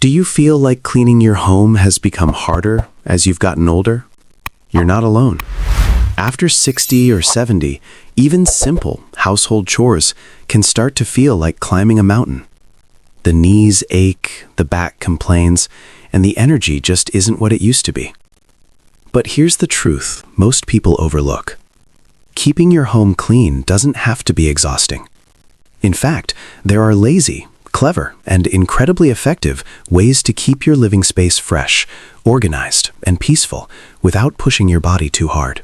Do you feel like cleaning your home has become harder as you've gotten older? You're not alone. After 60 or 70, even simple household chores can start to feel like climbing a mountain. The knees ache, the back complains, and the energy just isn't what it used to be. But here's the truth most people overlook. Keeping your home clean doesn't have to be exhausting. In fact, there are lazy, clever, and incredibly effective ways to keep your living space fresh, organized, and peaceful without pushing your body too hard.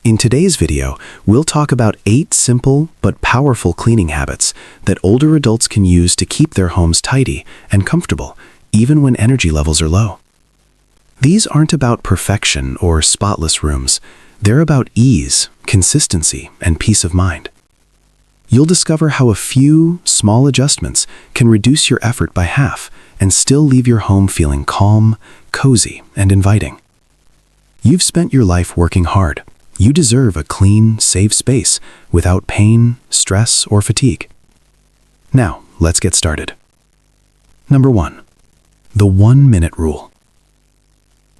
In today's video, we'll talk about 8 simple but powerful cleaning habits that older adults can use to keep their homes tidy and comfortable, even when energy levels are low. These aren't about perfection or spotless rooms. They're about ease, consistency, and peace of mind. You'll discover how a few small adjustments can reduce your effort by half and still leave your home feeling calm, cozy, and inviting. You've spent your life working hard. You deserve a clean, safe space without pain, stress, or fatigue. Now, let's get started. Number 1. The 1-minute rule.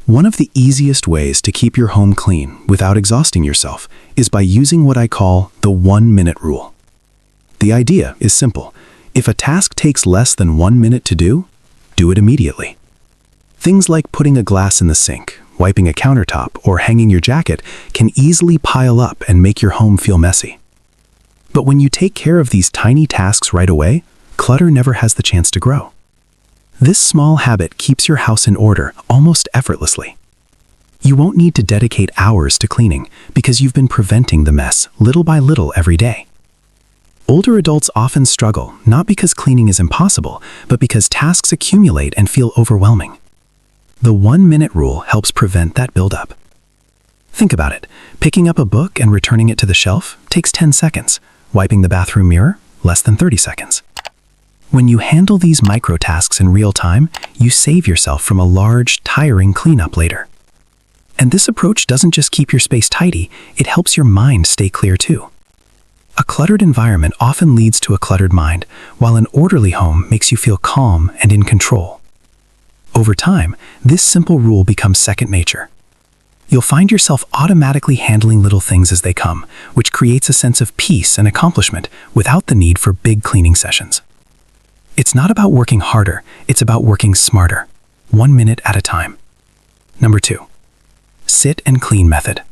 One of the easiest ways to keep your home clean without exhausting yourself is by using what I call the 1-minute rule. The idea is simple. If a task takes less than 1 minute to do it immediately. Things like putting a glass in the sink, wiping a countertop, or hanging your jacket can easily pile up and make your home feel messy. But when you take care of these tiny tasks right away, clutter never has the chance to grow. This small habit keeps your house in order almost effortlessly. You won't need to dedicate hours to cleaning because you've been preventing the mess little by little every day. Older adults often struggle, not because cleaning is impossible, but because tasks accumulate and feel overwhelming. The 1-minute rule helps prevent that buildup. Think about it. Picking up a book and returning it to the shelf takes 10 seconds. Wiping the bathroom mirror, less than 30 seconds. When you handle these micro tasks in real time, you save yourself from a large, tiring cleanup later. And this approach doesn't just keep your space tidy, it helps your mind stay clear too. A cluttered environment often leads to a cluttered mind, while an orderly home makes you feel calm and in control. Over time, this simple rule becomes second nature. You'll find yourself automatically handling little things as they come, which creates a sense of peace and accomplishment without the need for big cleaning sessions. It's not about working harder, it's about working smarter, 1 minute at a time. Number 2. Sit and clean method.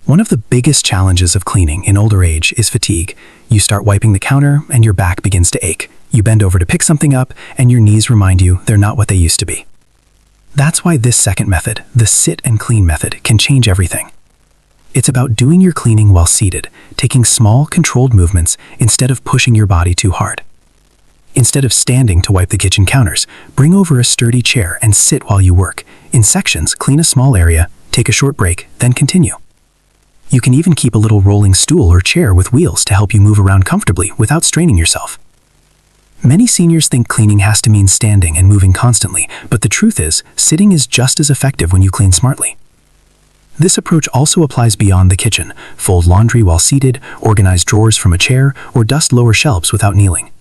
One of the biggest challenges of cleaning in older age is fatigue. You start wiping the counter and your back begins to ache. You bend over to pick something up and your knees remind you they're not what they used to be. That's why this second method, the sit and clean method, can change everything. It's about doing your cleaning while seated, taking small, controlled movements instead of pushing your body too hard. Instead of standing to wipe the kitchen counters, bring over a sturdy chair and sit while you work. In sections, clean a small area, take a short break, then continue. You can even keep a little rolling stool or chair with wheels to help you move around comfortably without straining yourself. Many seniors think cleaning has to mean standing and moving constantly, but the truth is, sitting is just as effective when you clean smartly. This approach also applies beyond the kitchen. Fold laundry while seated, organize drawers from a chair, or dust lower shelves without kneeling.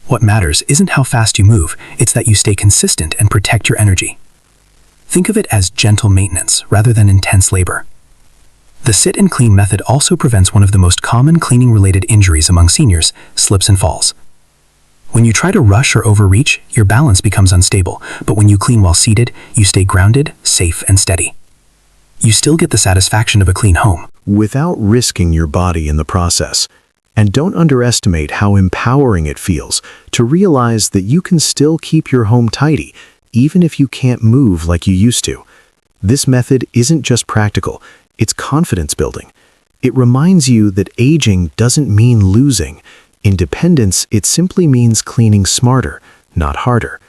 What matters isn't how fast you move, it's that you stay consistent and protect your energy. Think of it as gentle maintenance rather than intense labor. The sit and clean method also prevents one of the most common cleaning-related injuries among seniors, slips and falls. When you try to rush or overreach, your balance becomes unstable, but when you clean while seated, you stay grounded, safe, and steady. You still get the satisfaction of a clean home, without risking your body in the process. And don't underestimate how empowering it feels to realize that you can still keep your home tidy, even if you can't move like you used to. This method isn't just practical, it's confidence building. It reminds you that aging doesn't mean losing. Independence, it simply means cleaning smarter, not harder.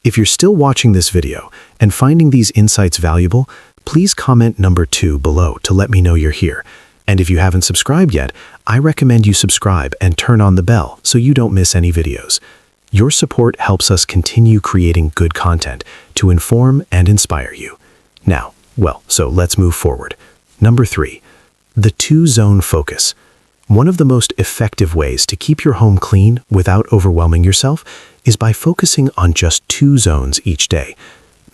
If you're still watching this video and finding these insights valuable, please comment number 2 below to let me know you're here. And if you haven't subscribed yet, I recommend you subscribe and turn on the bell so you don't miss any videos. Your support helps us continue creating good content to inform and inspire you. Now, so let's move forward. Number 3, the 2-zone focus. One of the most effective ways to keep your home clean without overwhelming yourself is by focusing on just 2 zones each day.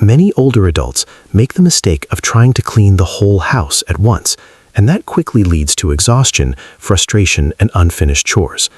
Many older adults make the mistake of trying to clean the whole house at once, and that quickly leads to exhaustion, frustration, and unfinished chores.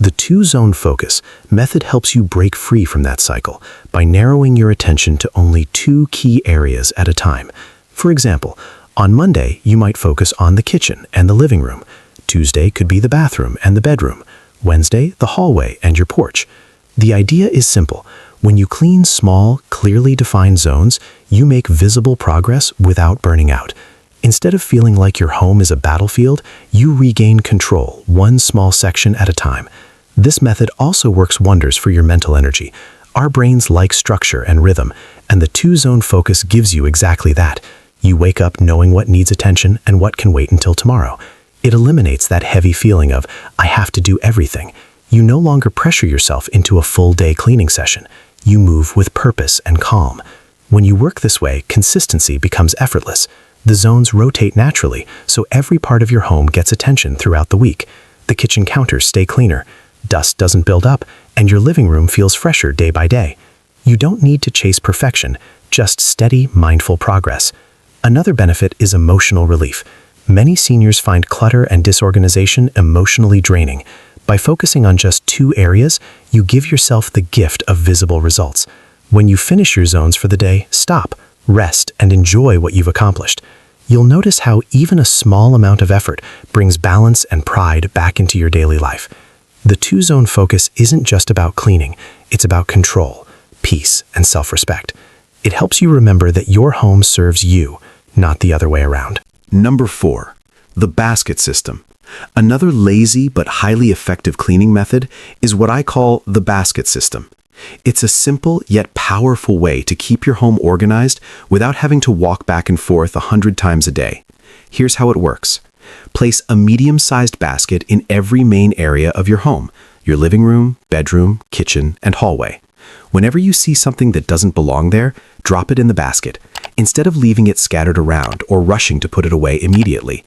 The 2-zone focus method helps you break free from that cycle by narrowing your attention to only 2 key areas at a time. For example, on Monday, you might focus on the kitchen and the living room. Tuesday could be the bathroom and the bedroom. Wednesday, the hallway and your porch. The idea is simple. When you clean small, clearly defined zones, you make visible progress without burning out. Instead of feeling like your home is a battlefield, you regain control, one small section at a time. This method also works wonders for your mental energy. Our brains like structure and rhythm, and the 2-zone focus gives you exactly that. You wake up knowing what needs attention and what can wait until tomorrow. It eliminates that heavy feeling of, I have to do everything. You no longer pressure yourself into a full-day cleaning session. You move with purpose and calm. When you work this way, consistency becomes effortless. The zones rotate naturally, so every part of your home gets attention throughout the week. The kitchen counters stay cleaner, dust doesn't build up, and your living room feels fresher day by day. You don't need to chase perfection, just steady, mindful progress. Another benefit is emotional relief. Many seniors find clutter and disorganization emotionally draining. By focusing on just 2 areas, you give yourself the gift of visible results. When you finish your zones for the day, stop, rest, and enjoy what you've accomplished. You'll notice how even a small amount of effort brings balance and pride back into your daily life. The 2-zone focus isn't just about cleaning, it's about control, peace, and self-respect. It helps you remember that your home serves you, not the other way around. Number 4, the basket system. Another lazy but highly effective cleaning method is what I call the basket system. It's a simple yet powerful way to keep your home organized without having to walk back and forth 100 times a day. Here's how it works. Place a medium-sized basket in every main area of your home, your living room, bedroom, kitchen, and hallway. Whenever you see something that doesn't belong there, drop it in the basket, instead of leaving it scattered around or rushing to put it away immediately.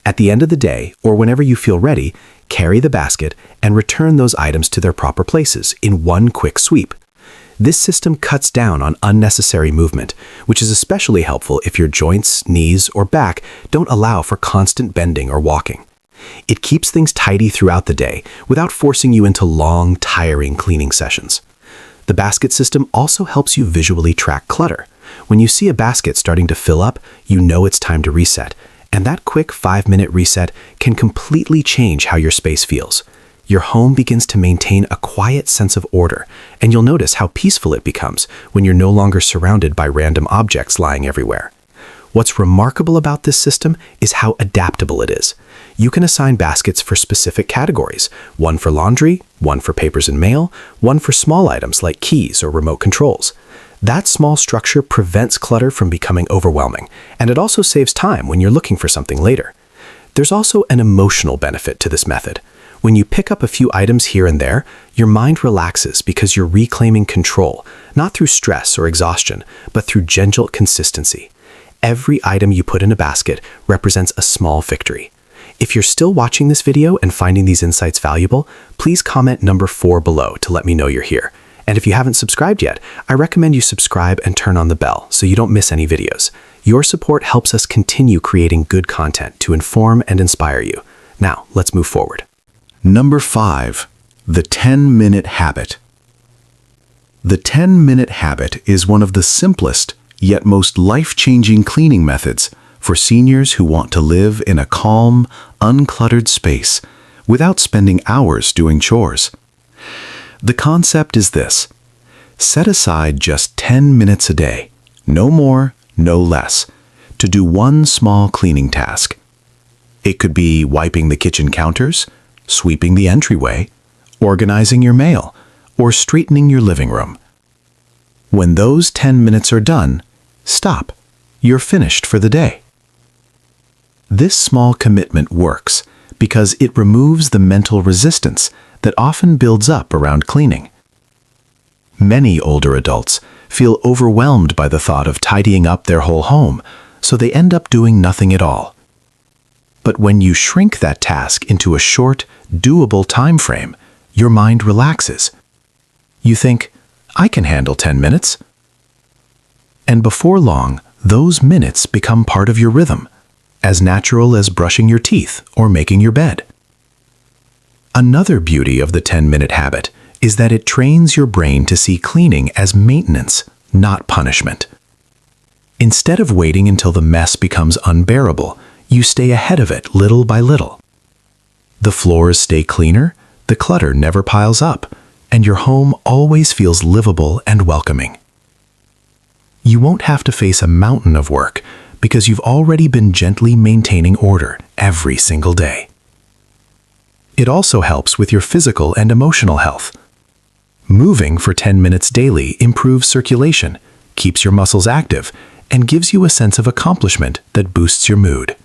At the end of the day, or whenever you feel ready, carry the basket and return those items to their proper places in one quick sweep. This system cuts down on unnecessary movement, which is especially helpful if your joints, knees, or back don't allow for constant bending or walking. It keeps things tidy throughout the day without forcing you into long, tiring cleaning sessions. The basket system also helps you visually track clutter. When you see a basket starting to fill up, you know it's time to reset, and that quick 5-minute reset can completely change how your space feels. Your home begins to maintain a quiet sense of order, and you'll notice how peaceful it becomes when you're no longer surrounded by random objects lying everywhere. What's remarkable about this system is how adaptable it is. You can assign baskets for specific categories, one for laundry, one for papers and mail, one for small items like keys or remote controls. That small structure prevents clutter from becoming overwhelming, and it also saves time when you're looking for something later. There's also an emotional benefit to this method. When you pick up a few items here and there, your mind relaxes because you're reclaiming control, not through stress or exhaustion, but through gentle consistency. Every item you put in a basket represents a small victory. If you're still watching this video and finding these insights valuable, please comment number 4 below to let me know you're here. And if you haven't subscribed yet, I recommend you subscribe and turn on the bell so you don't miss any videos. Your support helps us continue creating good content to inform and inspire you. Now, let's move forward. Number 5, the 10-minute habit. The 10-minute habit is one of the simplest yet most life-changing cleaning methods for seniors who want to live in a calm, uncluttered space without spending hours doing chores. The concept is this: set aside just 10 minutes a day, no more, no less, to do one small cleaning task. It could be wiping the kitchen counters, sweeping the entryway, organizing your mail, or straightening your living room. When those 10 minutes are done, stop. You're finished for the day. This small commitment works because it removes the mental resistance that often builds up around cleaning. Many older adults feel overwhelmed by the thought of tidying up their whole home, so they end up doing nothing at all. But when you shrink that task into a short, doable time frame, your mind relaxes. You think, I can handle 10 minutes. And before long, those minutes become part of your rhythm, as natural as brushing your teeth or making your bed. Another beauty of the 10-minute habit is that it trains your brain to see cleaning as maintenance, not punishment. Instead of waiting until the mess becomes unbearable, you stay ahead of it little by little. The floors stay cleaner, the clutter never piles up, and your home always feels livable and welcoming. You won't have to face a mountain of work because you've already been gently maintaining order every single day. It also helps with your physical and emotional health. Moving for 10 minutes daily improves circulation, keeps your muscles active, and gives you a sense of accomplishment that boosts your mood.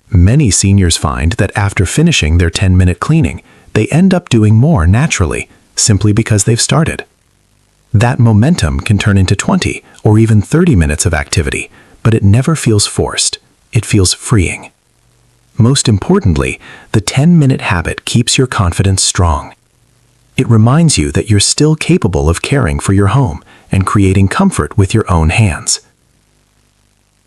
Many seniors find that after finishing their 10-minute cleaning, they end up doing more naturally, simply because they've started. That momentum can turn into 20 or even 30 minutes of activity, but it never feels forced. It feels freeing. Most importantly, the 10-minute habit keeps your confidence strong. It reminds you that you're still capable of caring for your home and creating comfort with your own hands.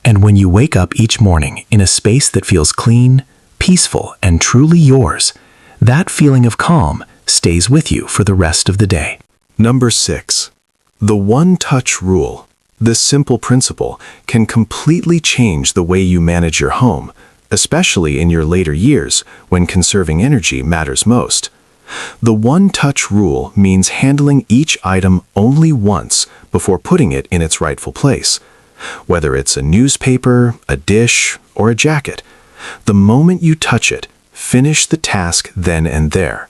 And when you wake up each morning in a space that feels clean, peaceful, and truly yours, that feeling of calm stays with you for the rest of the day. Number 6. The one-touch rule. This simple principle can completely change the way you manage your home, especially in your later years when conserving energy matters most. The one-touch rule means handling each item only once before putting it in its rightful place. Whether it's a newspaper, a dish, or a jacket, the moment you touch it, finish the task then and there.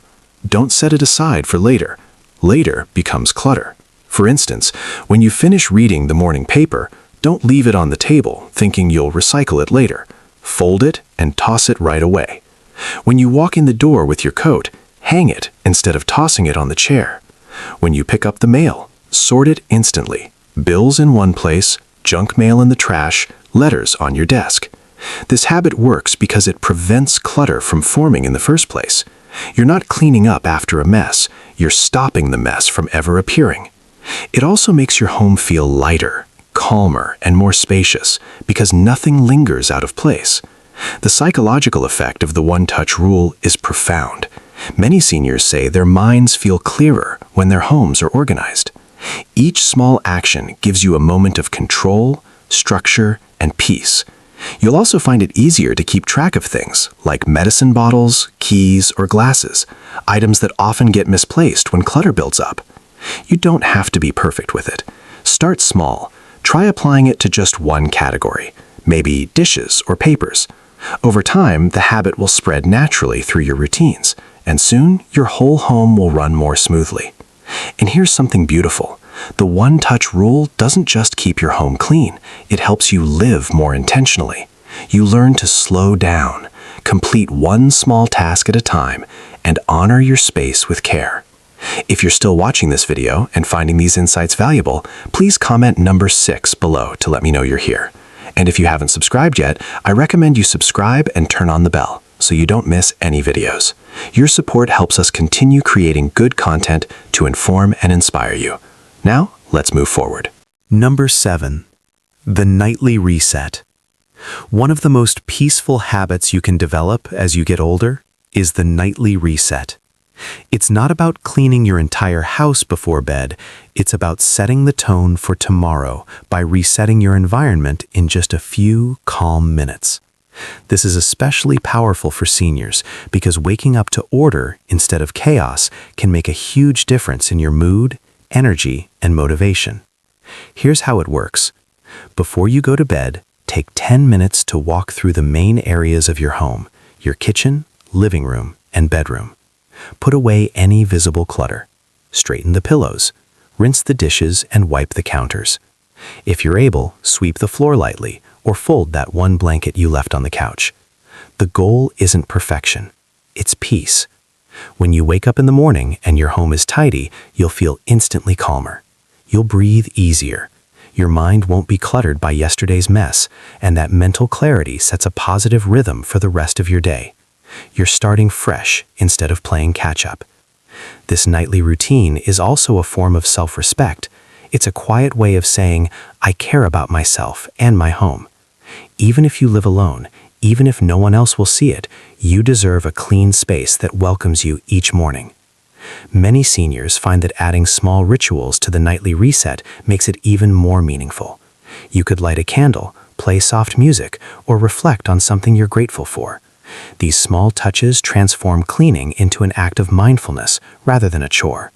Don't set it aside for later. Later becomes clutter. For instance, when you finish reading the morning paper, don't leave it on the table thinking you'll recycle it later. Fold it and toss it right away. When you walk in the door with your coat, hang it instead of tossing it on the chair. When you pick up the mail, sort it instantly. Bills in one place, junk mail in the trash, letters on your desk. This habit works because it prevents clutter from forming in the first place. You're not cleaning up after a mess, you're stopping the mess from ever appearing. It also makes your home feel lighter, calmer, and more spacious because nothing lingers out of place. The psychological effect of the one-touch rule is profound. Many seniors say their minds feel clearer when their homes are organized. Each small action gives you a moment of control, structure, and peace. You'll also find it easier to keep track of things like medicine bottles, keys, or glasses, items that often get misplaced when clutter builds up. You don't have to be perfect with it. Start small. Try applying it to just one category, maybe dishes or papers. Over time, the habit will spread naturally through your routines, and soon your whole home will run more smoothly. And here's something beautiful. The one-touch rule doesn't just keep your home clean, it helps you live more intentionally. You learn to slow down, complete one small task at a time, and honor your space with care. If you're still watching this video and finding these insights valuable, please comment number 6 below to let me know you're here. And if you haven't subscribed yet, I recommend you subscribe and turn on the bell so you don't miss any videos. Your support helps us continue creating good content to inform and inspire you. Now, let's move forward. Number 7. The nightly reset. One of the most peaceful habits you can develop as you get older is the nightly reset. It's not about cleaning your entire house before bed, it's about setting the tone for tomorrow by resetting your environment in just a few calm minutes. This is especially powerful for seniors because waking up to order instead of chaos can make a huge difference in your mood, energy, and motivation. Here's how it works. Before you go to bed, take 10 minutes to walk through the main areas of your home, your kitchen, living room, and bedroom. Put away any visible clutter. Straighten the pillows. Rinse the dishes and wipe the counters. If you're able, sweep the floor lightly or fold that one blanket you left on the couch. The goal isn't perfection. It's peace. When you wake up in the morning and your home is tidy, you'll feel instantly calmer. You'll breathe easier. Your mind won't be cluttered by yesterday's mess, and that mental clarity sets a positive rhythm for the rest of your day. You're starting fresh instead of playing catch-up. This nightly routine is also a form of self-respect. It's a quiet way of saying, I care about myself and my home. Even if you live alone, even if no one else will see it, you deserve a clean space that welcomes you each morning. Many seniors find that adding small rituals to the nightly reset makes it even more meaningful. You could light a candle, play soft music, or reflect on something you're grateful for. These small touches transform cleaning into an act of mindfulness rather than a chore.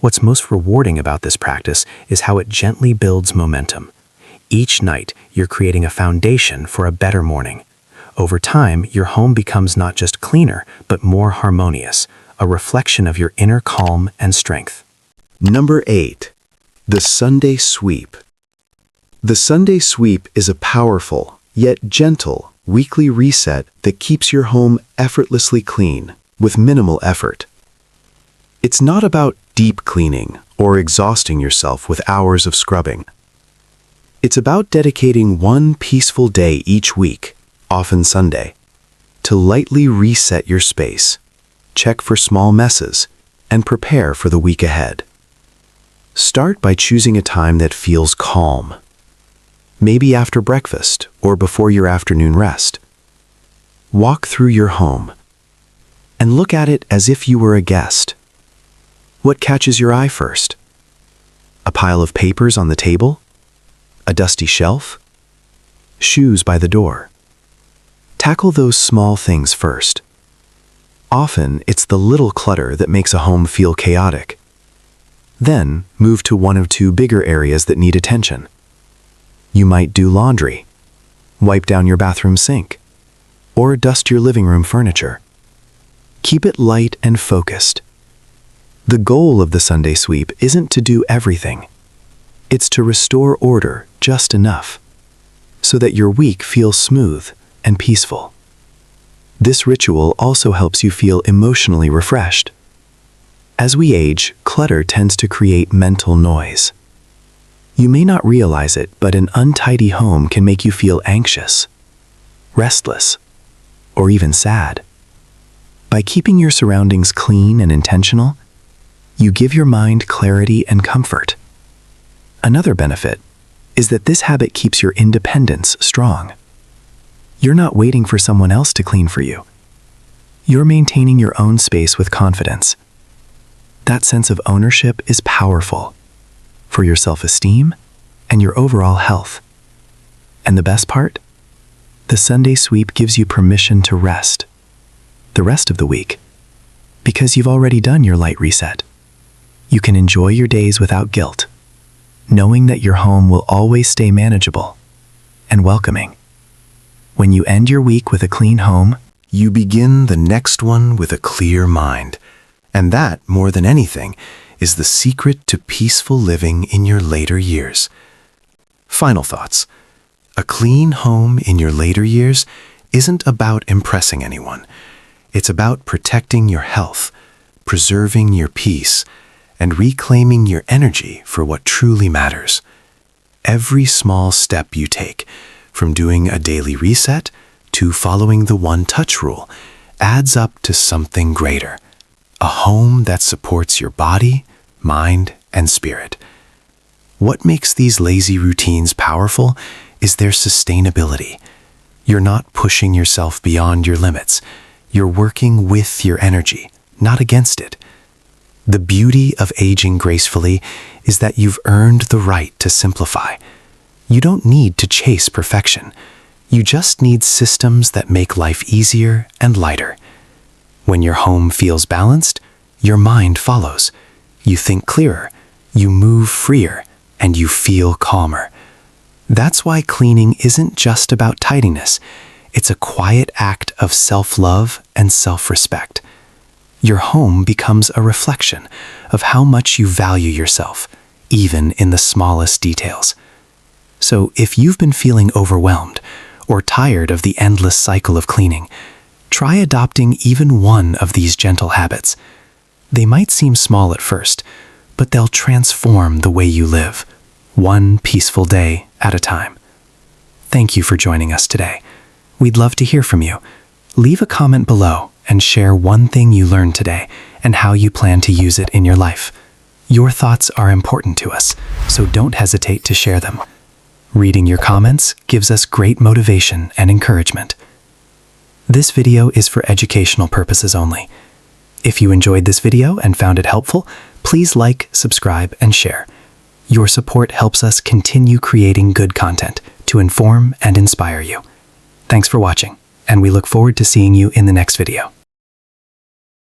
What's most rewarding about this practice is how it gently builds momentum. Each night, you're creating a foundation for a better morning. Over time, your home becomes not just cleaner, but more harmonious, a reflection of your inner calm and strength. Number 8. The Sunday Sweep. The Sunday Sweep is a powerful, yet gentle, weekly reset that keeps your home effortlessly clean, with minimal effort. It's not about deep cleaning or exhausting yourself with hours of scrubbing. It's about dedicating one peaceful day each week, often Sunday, to lightly reset your space, check for small messes, and prepare for the week ahead. Start by choosing a time that feels calm. Maybe after breakfast or before your afternoon rest. Walk through your home and look at it as if you were a guest. What catches your eye first? A pile of papers on the table? A dusty shelf? Shoes by the door? Tackle those small things first. Often, it's the little clutter that makes a home feel chaotic. Then, move to one of two bigger areas that need attention. You might do laundry, wipe down your bathroom sink, or dust your living room furniture. Keep it light and focused. The goal of the Sunday Sweep isn't to do everything. It's to restore order just enough, so that your week feels smooth and peaceful. This ritual also helps you feel emotionally refreshed. As we age, clutter tends to create mental noise. You may not realize it, but an untidy home can make you feel anxious, restless, or even sad. By keeping your surroundings clean and intentional, you give your mind clarity and comfort. Another benefit is that this habit keeps your independence strong. You're not waiting for someone else to clean for you. You're maintaining your own space with confidence. That sense of ownership is powerful for your self-esteem and your overall health. And the best part? The Sunday Sweep gives you permission to rest the rest of the week, because you've already done your light reset. You can enjoy your days without guilt, knowing that your home will always stay manageable and welcoming. When you end your week with a clean home, you begin the next one with a clear mind. And that, more than anything, is the secret to peaceful living in your later years. Final thoughts. A clean home in your later years isn't about impressing anyone. It's about protecting your health, preserving your peace, and reclaiming your energy for what truly matters. Every small step you take, from doing a daily reset to following the one-touch rule, adds up to something greater. A home that supports your body, mind, and spirit. What makes these lazy routines powerful is their sustainability. You're not pushing yourself beyond your limits. You're working with your energy, not against it. The beauty of aging gracefully is that you've earned the right to simplify. You don't need to chase perfection. You just need systems that make life easier and lighter. When your home feels balanced, your mind follows. You think clearer, you move freer, and you feel calmer. That's why cleaning isn't just about tidiness. It's a quiet act of self-love and self-respect. Your home becomes a reflection of how much you value yourself, even in the smallest details. So if you've been feeling overwhelmed or tired of the endless cycle of cleaning, try adopting even one of these gentle habits. They might seem small at first, but they'll transform the way you live, one peaceful day at a time. Thank you for joining us today. We'd love to hear from you. Leave a comment below and share one thing you learned today and how you plan to use it in your life. Your thoughts are important to us, so don't hesitate to share them. Reading your comments gives us great motivation and encouragement. This video is for educational purposes only. If you enjoyed this video and found it helpful, please like, subscribe, and share. Your support helps us continue creating good content to inform and inspire you. Thanks for watching, and we look forward to seeing you in the next video.